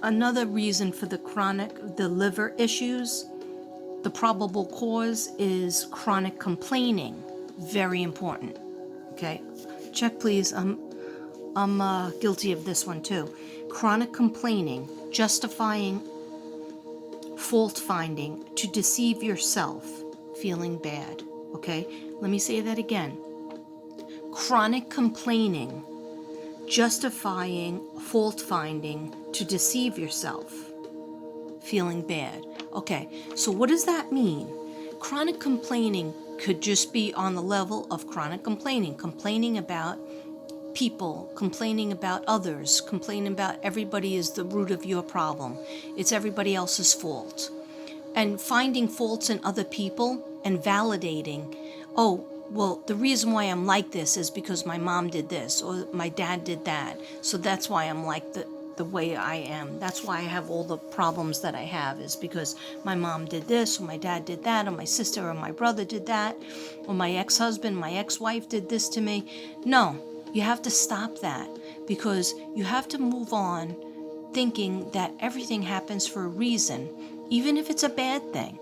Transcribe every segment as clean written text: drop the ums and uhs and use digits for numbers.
another reason for the liver issues, the probable cause is chronic complaining. Very important. Okay, check please. I'm guilty of this one too. Chronic complaining, justifying, fault finding to deceive yourself, feeling bad. Okay, let me say that again. Chronic complaining, justifying, fault finding to deceive yourself, feeling bad. Okay, so what does that mean? Chronic complaining could just be on the level of chronic complaining about people, complaining about others, complaining about everybody is the root of your problem. It's everybody else's fault. And finding faults in other people and validating, oh, well, the reason why I'm like this is because my mom did this or my dad did that. So that's why I'm like the way I am. That's why I have all the problems that I have, is because my mom did this or my dad did that or my sister or my brother did that or my ex-husband, my ex-wife did this to me. No, you have to stop that, because you have to move on thinking that everything happens for a reason, even if it's a bad thing.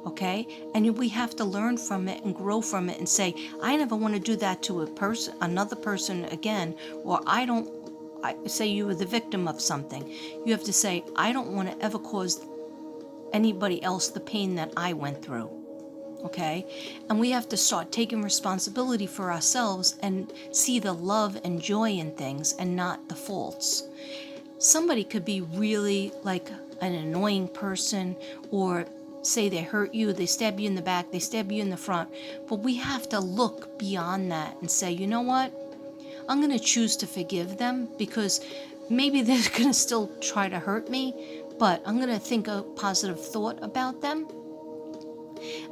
Okay? And we have to learn from it and grow from it and say, I never want to do that to another person again, or say you were the victim of something. You have to say, I don't want to ever cause anybody else the pain that I went through. Okay? And we have to start taking responsibility for ourselves and see the love and joy in things and not the faults. Somebody could be really like an annoying person, or say they hurt you, they stab you in the back, they stab you in the front, but we have to look beyond that and say, you know what? I'm going to choose to forgive them, because maybe they're going to still try to hurt me, but I'm going to think a positive thought about them.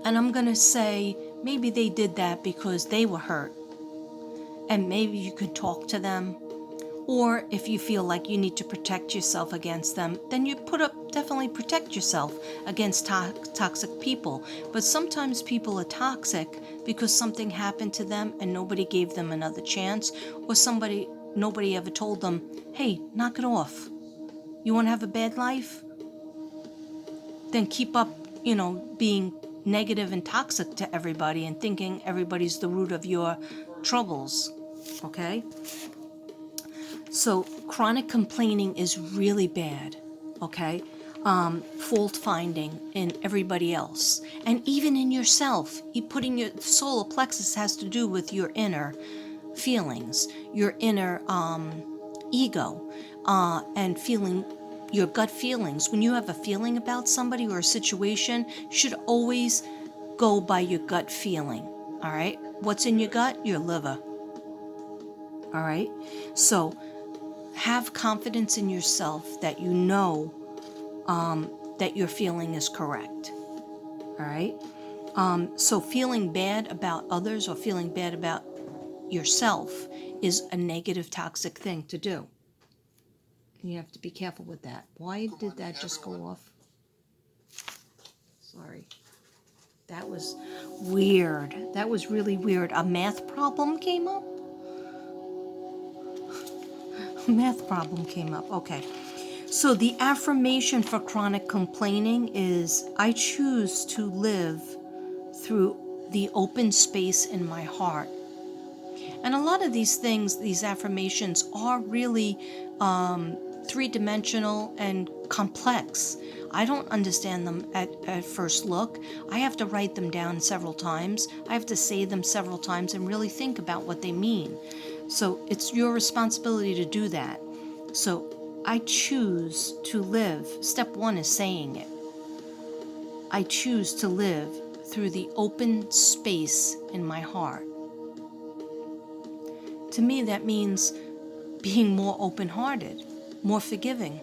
And I'm going to say, maybe they did that because they were hurt. And maybe you could talk to them. Or if you feel like you need to protect yourself against them, then you definitely protect yourself against toxic people. But sometimes people are toxic because something happened to them and nobody gave them another chance, or nobody ever told them, hey, knock it off. You want to have a bad life? Then keep up, being negative and toxic to everybody and thinking everybody's the root of your troubles. Okay? So chronic complaining is really bad, okay? Fault finding in everybody else, and even in yourself. Putting your solar plexus has to do with your inner feelings, your inner ego, and feeling your gut feelings. When you have a feeling about somebody or a situation, you should always go by your gut feeling, all right? What's in your gut? Your liver, all right? So have confidence in yourself that you know that your feeling is correct. All right? So feeling bad about others or feeling bad about yourself is a negative, toxic thing to do. You have to be careful with that. Why did that just go off? Sorry. That was weird. That was really weird. A math problem came up? Math problem came up. Okay. So the affirmation for chronic complaining is, I choose to live through the open space in my heart. And a lot of these things, these affirmations, are really three-dimensional and complex. I don't understand them at first look. I have to write them down several times. I have to say them several times and really think about what they mean. So it's your responsibility to do that. So I choose to live. Step one is saying it. I choose to live through the open space in my heart. To me, that means being more open-hearted, more forgiving.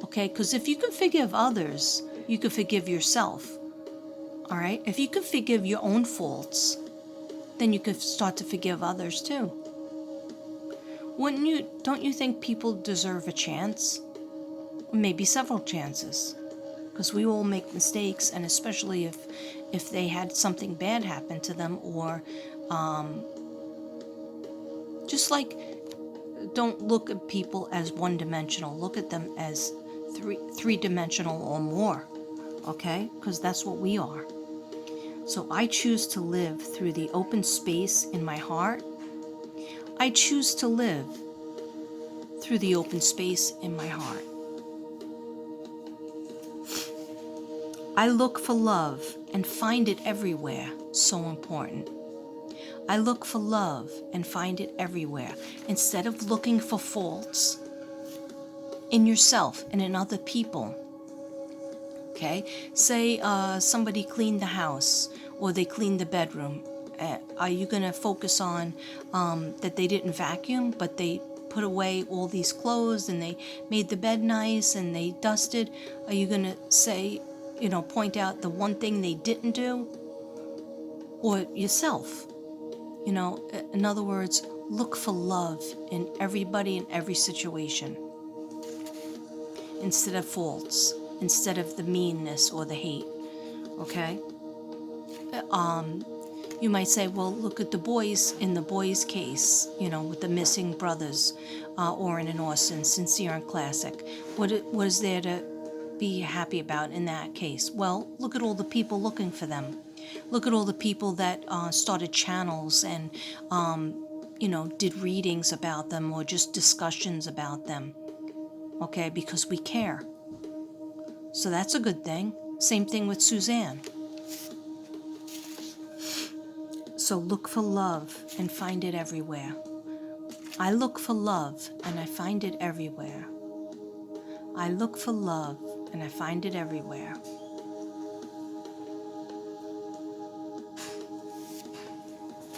Okay? Because if you can forgive others, you can forgive yourself. All right? If you can forgive your own faults, then you can start to forgive others too. Don't you think people deserve a chance? Or maybe several chances. Because we all make mistakes, and especially if they had something bad happen to them, or just like, don't look at people as one-dimensional. Look at them as three-dimensional or more, okay? Because that's what we are. So I choose to live through the open space in my heart. I choose to live through the open space in my heart. I look for love and find it everywhere. So important. I look for love and find it everywhere. Instead of looking for faults in yourself and in other people. Okay? Say somebody cleaned the house or they cleaned the bedroom. Are you going to focus on that they didn't vacuum, but they put away all these clothes and they made the bed nice and they dusted? Are you going to say, point out the one thing they didn't do? Or yourself? In other words, look for love in everybody in every situation instead of faults, instead of the meanness or the hate, okay? You might say, well, look at the boys in the boys' case, with the missing brothers, Oren and Austin, Sincere and Classic. What is there to be happy about in that case? Well, look at all the people looking for them. Look at all the people that started channels and, did readings about them or just discussions about them, okay, because we care. So that's a good thing. Same thing with Suzanne. So look for love and find it everywhere. I look for love and I find it everywhere. I look for love and I find it everywhere.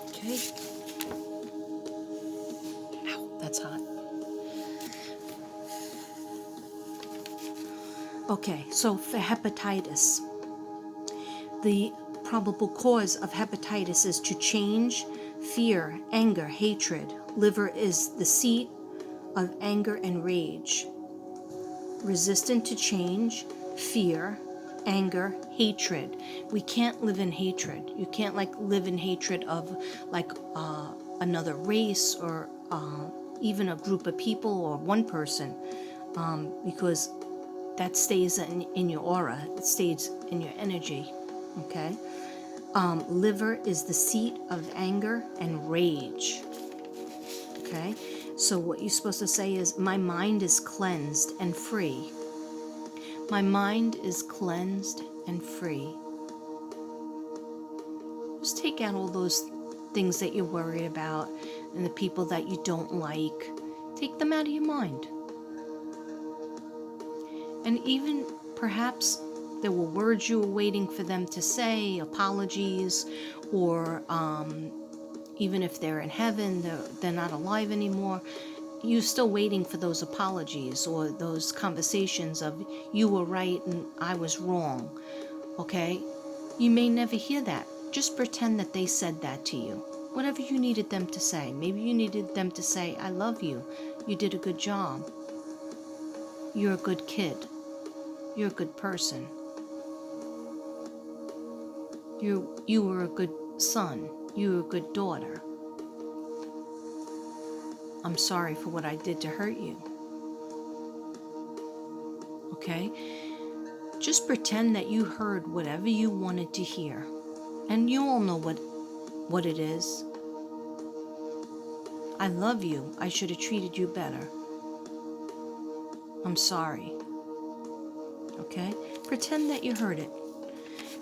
Okay. Ow, that's hot. Okay, so for hepatitis, the probable cause of hepatitis is to change, fear, anger, hatred. Liver is the seat of anger and rage. Resistant to change, fear, anger, hatred. We can't live in hatred. You can't live in hatred of another race or even a group of people or one person, because that stays in your aura. It stays in your energy. Okay. Liver is the seat of anger and rage. Okay. So what you're supposed to say is, my mind is cleansed and free. My mind is cleansed and free. Just take out all those things that you're worried about and the people that you don't like. Take them out of your mind. And even perhaps there were words you were waiting for them to say, apologies, or even if they're in heaven, they're not alive anymore, you're still waiting for those apologies or those conversations of you were right and I was wrong, okay? You may never hear that. Just pretend that they said that to you. Whatever you needed them to say. Maybe you needed them to say, I love you. You did a good job. You're a good kid. You're a good person. You were a good son. You were a good daughter. I'm sorry for what I did to hurt you. Okay? Just pretend that you heard whatever you wanted to hear. And you all know what it is. I love you. I should have treated you better. I'm sorry. Okay? Pretend that you heard it.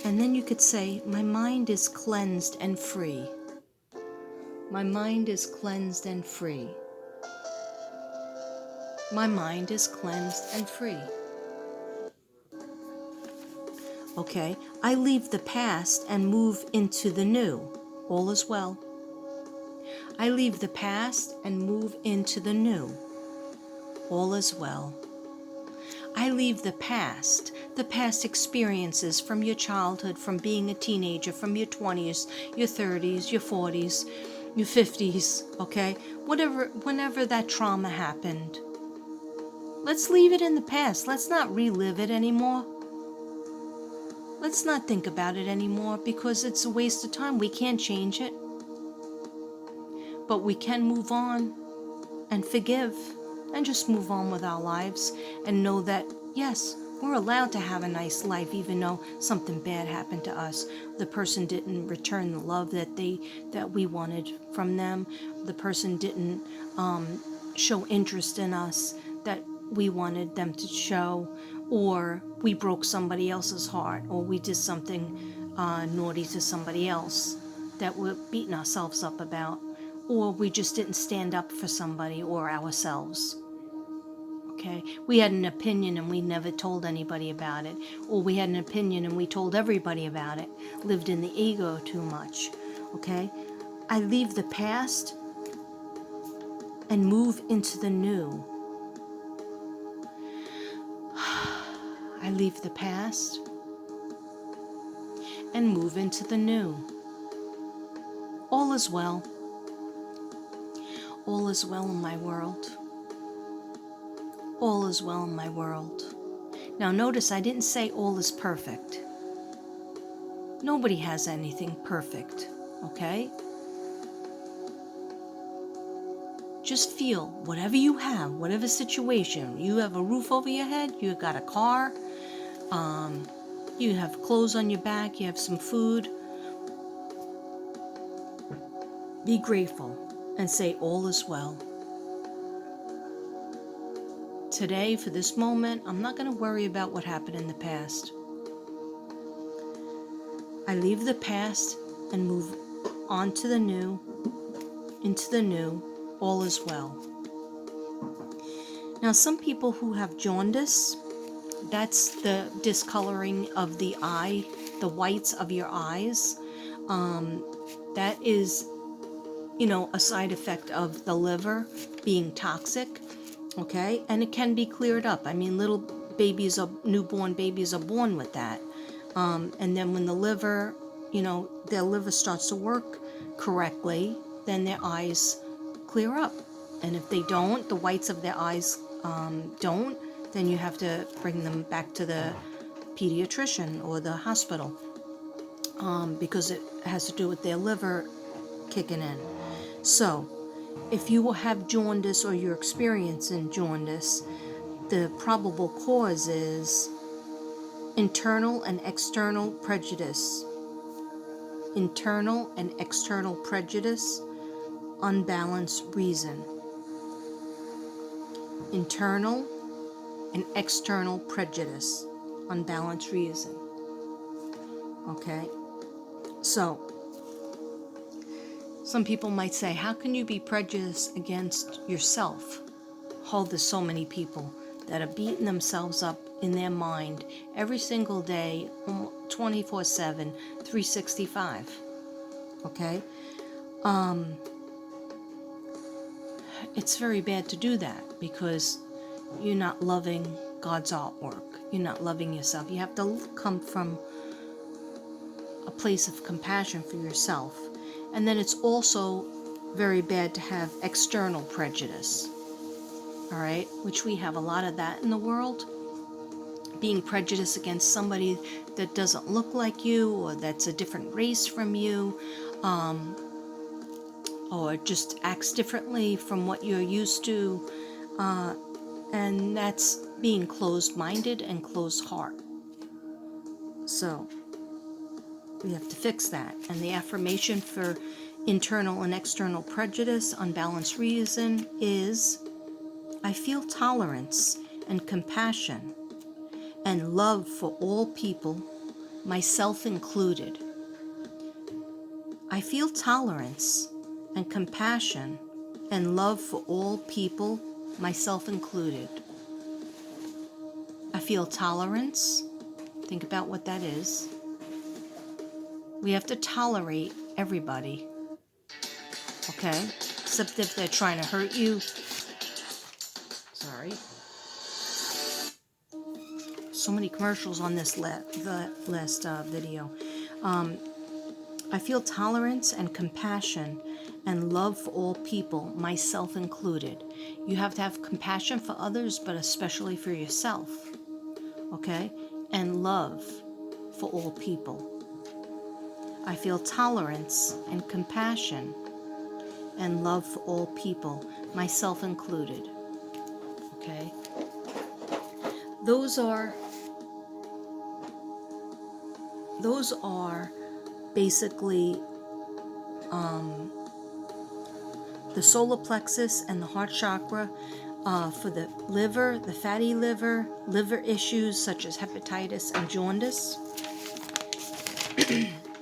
And then you could say, my mind is cleansed and free. My mind is cleansed and free. My mind is cleansed and free. Okay, I leave the past and move into the new. All is well. I leave the past and move into the new. All is well. I leave the past experiences from your childhood, from being a teenager, from your 20s, your 30s, your 40s, your 50s, okay? Whenever that trauma happened. Let's leave it in the past. Let's not relive it anymore. Let's not think about it anymore because it's a waste of time. We can't change it. But we can move on and forgive and just move on with our lives and know that, Yes, we're allowed to have a nice life even though something bad happened to us. The person didn't return the love that we wanted from them. The person didn't show interest in us that we wanted them to show, or we broke somebody else's heart, or we did something naughty to somebody else that we're beating ourselves up about, or we just didn't stand up for somebody or ourselves. Okay, we had an opinion and we never told anybody about it, or we had an opinion and we told everybody about it, lived in the ego too much. Okay, I leave the past and move into the new. I leave the past and move into the new. All is well. All is well in my world. All is well in my world. Now notice I didn't say all is perfect. Nobody has anything perfect, okay? Just feel whatever you have, whatever situation. You have a roof over your head, you got a car, you have clothes on your back, you have some food. Be grateful and say all is well. Today, for this moment, I'm not going to worry about what happened in the past. I leave the past and move on to the new, into the new. All is well. Now, some people who have jaundice, that's the discoloring of the eye, the whites of your eyes. That is, a side effect of the liver being toxic. Okay, and it can be cleared up. I mean, newborn babies are born with that. And then when the liver, their liver starts to work correctly, then their eyes clear up. And if they don't, the whites of their eyes don't, then you have to bring them back to the pediatrician or the hospital because it has to do with their liver kicking in. So, if you will have jaundice or you're experiencing jaundice, the probable cause is internal and external prejudice. Internal and external prejudice, unbalanced reason. Internal and external prejudice, unbalanced reason. Okay? So, some people might say, how can you be prejudiced against yourself? Oh, there's so many people that are beating themselves up in their mind every single day, 24/7, 365. Okay? It's very bad to do that because you're not loving God's artwork. You're not loving yourself. You have to come from a place of compassion for yourself. And then it's also very bad to have external prejudice, all right, which we have a lot of that in the world. Being prejudiced against somebody that doesn't look like you or that's a different race from you, or just acts differently from what you're used to, and that's being closed-minded and closed-heart. So we have to fix that. And the affirmation for internal and external prejudice, unbalanced reason, is I feel tolerance and compassion and love for all people, myself included. I feel tolerance and compassion and love for all people, myself included. I feel tolerance. Think about what that is. We have to tolerate everybody, okay? Except if they're trying to hurt you. Sorry. So many commercials on this last video. I feel tolerance and compassion and love for all people, myself included. You have to have compassion for others, but especially for yourself, okay? And love for all people. I feel tolerance and compassion and love for all people, myself included. Okay? those are basically the solar plexus and the heart chakra for the liver, the fatty liver, liver issues such as hepatitis and jaundice.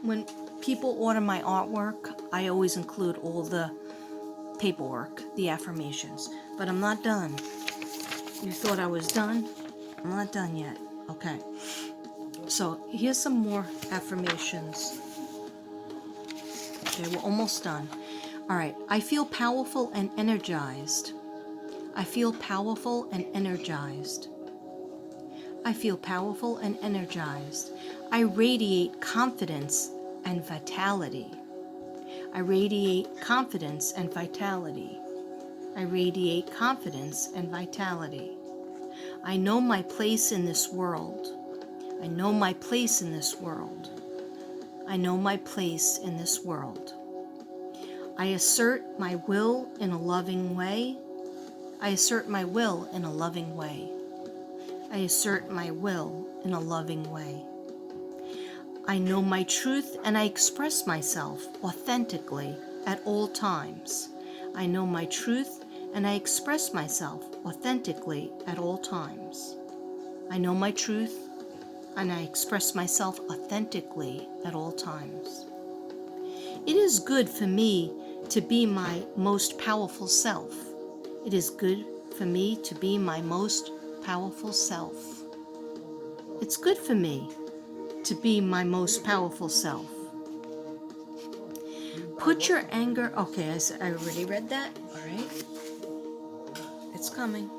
When people order my artwork, I always include all the paperwork, the affirmations. But I'm not done. You thought I was done? I'm not done yet. Okay. So here's some more affirmations. Okay, we're almost done. All right. I feel powerful and energized. I feel powerful and energized. I feel powerful and energized. I radiate confidence and vitality. I radiate confidence and vitality. I radiate confidence and vitality. I know my place in this world. I know my place in this world. I know my place in this world. I assert my will in a loving way. I assert my will in a loving way. I assert my will in a loving way. I know my truth and I express myself authentically at all times. I know my truth and I express myself authentically at all times. I know my truth and I express myself authentically at all times. It is good for me to be my most powerful self. It is good for me to be my most powerful self. It's good for me to be my most powerful self. Put your anger... Okay, I already read that. All right. It's coming.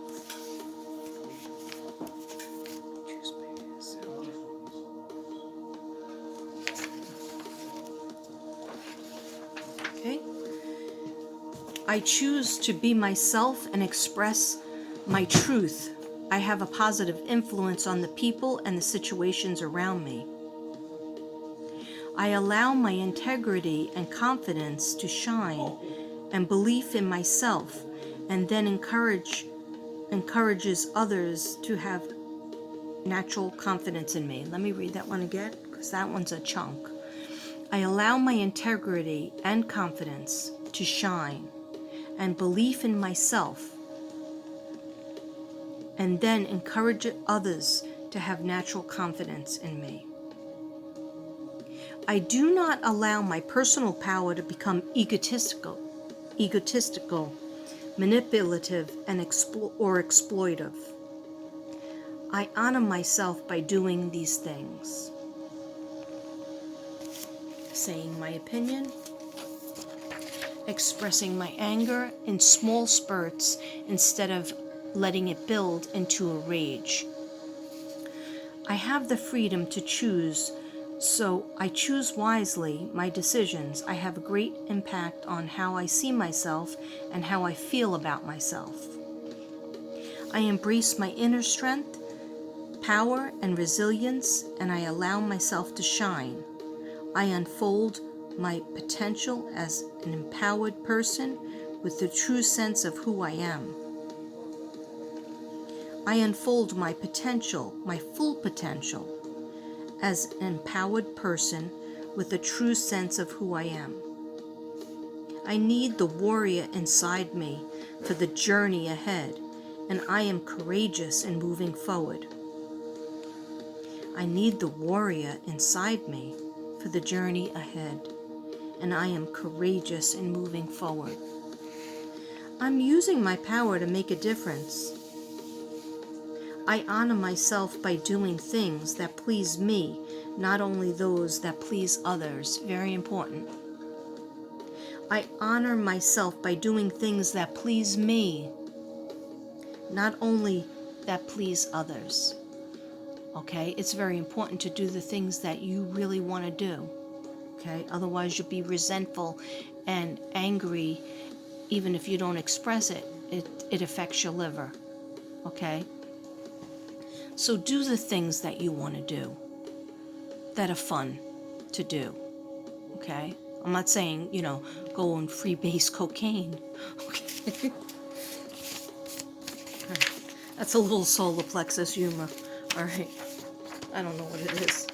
Okay. I choose to be myself and express my truth. I have a positive influence on the people and the situations around me. I allow my integrity and confidence to shine and belief in myself, and then encourages others to have natural confidence in me. Let me read that one again, because that one's a chunk. I allow my integrity and confidence to shine and belief in myself, and then encourage others to have natural confidence in me. I do not allow my personal power to become egotistical, manipulative, and exploitive. I honor myself by doing these things. Saying my opinion, expressing my anger in small spurts instead of letting it build into a rage. I have the freedom to choose, so I choose wisely my decisions. I have a great impact on how I see myself and how I feel about myself. I embrace my inner strength, power, and resilience, and I allow myself to shine. I unfold my potential as an empowered person with the true sense of who I am. I unfold my potential, my full potential, as an empowered person with a true sense of who I am. I need the warrior inside me for the journey ahead, and I am courageous in moving forward. I need the warrior inside me for the journey ahead, and I am courageous in moving forward. I'm using my power to make a difference. I honor myself by doing things that please me, not only those that please others. Very important. I honor myself by doing things that please me, not only that please others. Okay? It's very important to do the things that you really want to do. Okay? Otherwise, you'll be resentful and angry. Even if you don't express it, it affects your liver. Okay? So do the things that you want to do, that are fun to do, okay? I'm not saying, go and freebase cocaine, okay? That's a little solar plexus humor. All right. I don't know what it is.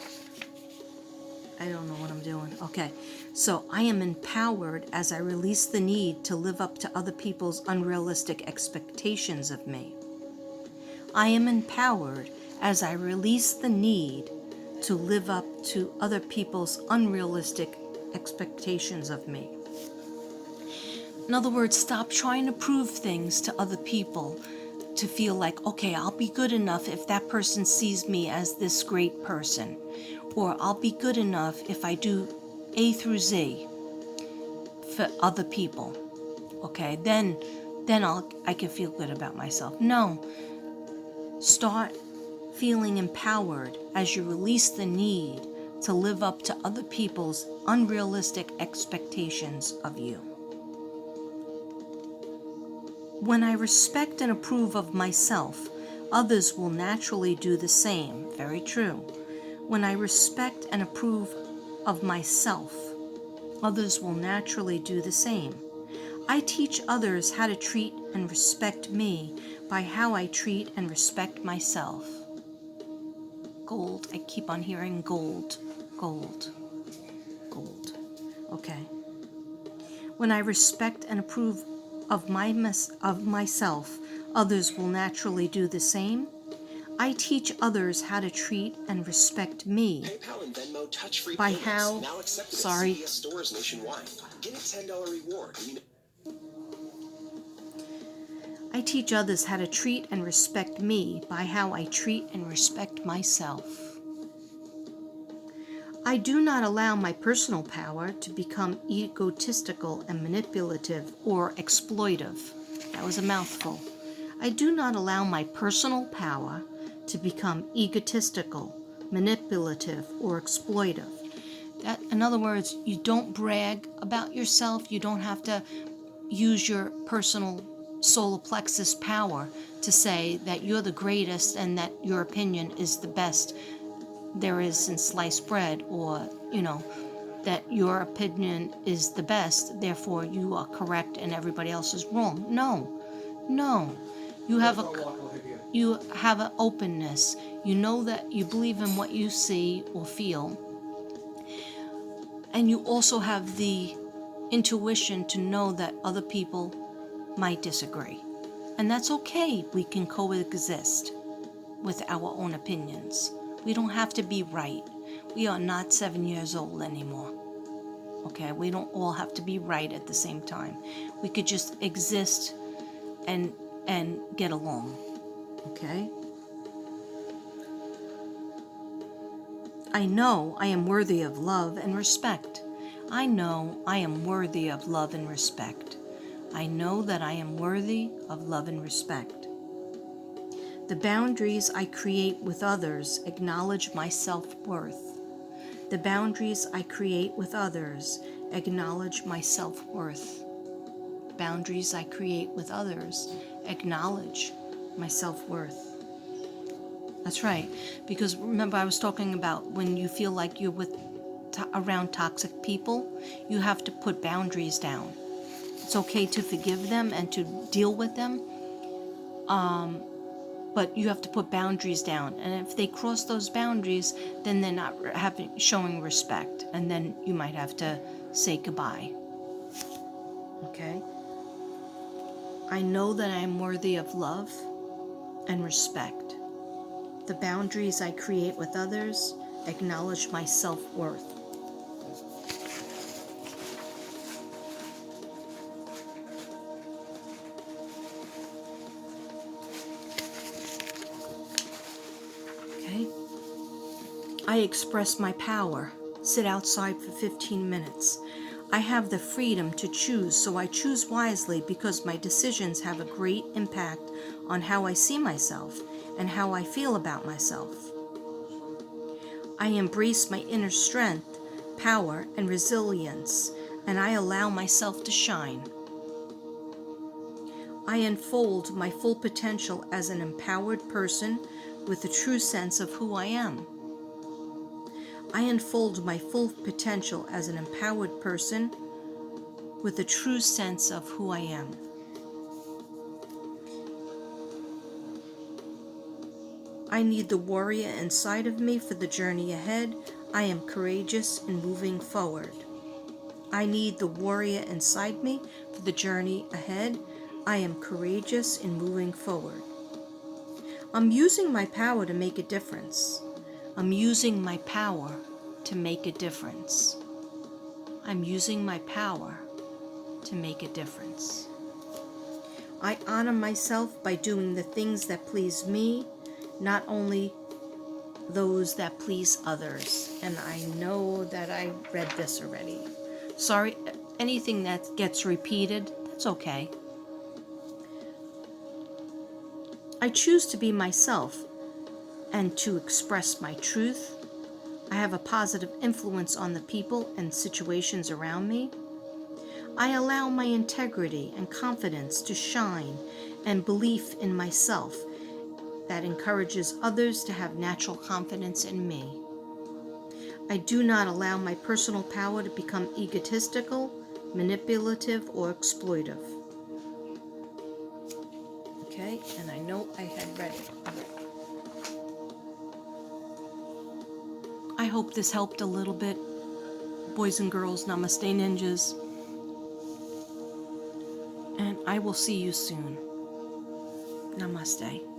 I don't know what I'm doing. Okay. So I am empowered as I release the need to live up to other people's unrealistic expectations of me. I am empowered as I release the need to live up to other people's unrealistic expectations of me. In other words, stop trying to prove things to other people to feel like, okay, I'll be good enough if that person sees me as this great person. Or I'll be good enough if I do A through Z for other people. Okay, then I can feel good about myself. No. Start feeling empowered as you release the need to live up to other people's unrealistic expectations of you. When I respect and approve of myself, others will naturally do the same. Very true. When I respect and approve of myself, others will naturally do the same. I teach others how to treat and respect me by how I treat and respect myself. Gold. I keep on hearing gold. Gold. Gold. Okay. When I respect and approve of myself, others will naturally do the same. I teach others how to treat and respect me PayPal and Venmo touch-free by payments how. now accepted Sorry. at CVS stores nationwide. Get a $10 reward. I teach others how to treat and respect me by how I treat and respect myself. I do not allow my personal power to become egotistical and manipulative or exploitive. That was a mouthful. I do not allow my personal power to become egotistical, manipulative, or exploitive. That, in other words, you don't brag about yourself. You don't have to use your personal solar plexus power to say that you're the greatest and that your opinion is the best there is in sliced bread, or, that your opinion is the best, therefore you are correct and everybody else is wrong. No. You have an openness. You know that you believe in what you see or feel. And you also have the intuition to know that other people might disagree. And that's okay. We can coexist with our own opinions. We don't have to be right. We are not 7 years old anymore. Okay, we don't all have to be right at the same time. We could just exist and get along. Okay? I know I am worthy of love and respect. I know I am worthy of love and respect. I know that I am worthy of love and respect. The boundaries I create with others acknowledge my self-worth. The boundaries I create with others acknowledge my self-worth. Boundaries I create with others acknowledge my self-worth. That's right. Because remember, I was talking about when you feel like you're around toxic people, you have to put boundaries down. It's okay to forgive them and to deal with them, but you have to put boundaries down. And if they cross those boundaries, then they're not showing respect, and then you might have to say goodbye. Okay? I know that I am worthy of love and respect. The boundaries I create with others acknowledge my self-worth. Okay? I express my power. Sit outside for 15 minutes. I have the freedom to choose, so I choose wisely because my decisions have a great impact on how I see myself and how I feel about myself. I embrace my inner strength, power, and resilience, and I allow myself to shine. I unfold my full potential as an empowered person with a true sense of who I am. I unfold my full potential as an empowered person with a true sense of who I am. I need the warrior inside of me for the journey ahead. I am courageous in moving forward. I need the warrior inside me for the journey ahead. I am courageous in moving forward. I'm using my power to make a difference. I'm using my power to make a difference. I'm using my power to make a difference. I honor myself by doing the things that please me, not only those that please others. And I know that I read this already. Sorry, anything that gets repeated, that's okay. I choose to be myself and to express my truth. I have a positive influence on the people and situations around me. I allow my integrity and confidence to shine and belief in myself that encourages others to have natural confidence in me. I do not allow my personal power to become egotistical, manipulative, or exploitive. Okay, and I know I had read it. I hope this helped a little bit. Boys and girls, namaste ninjas. And I will see you soon. Namaste.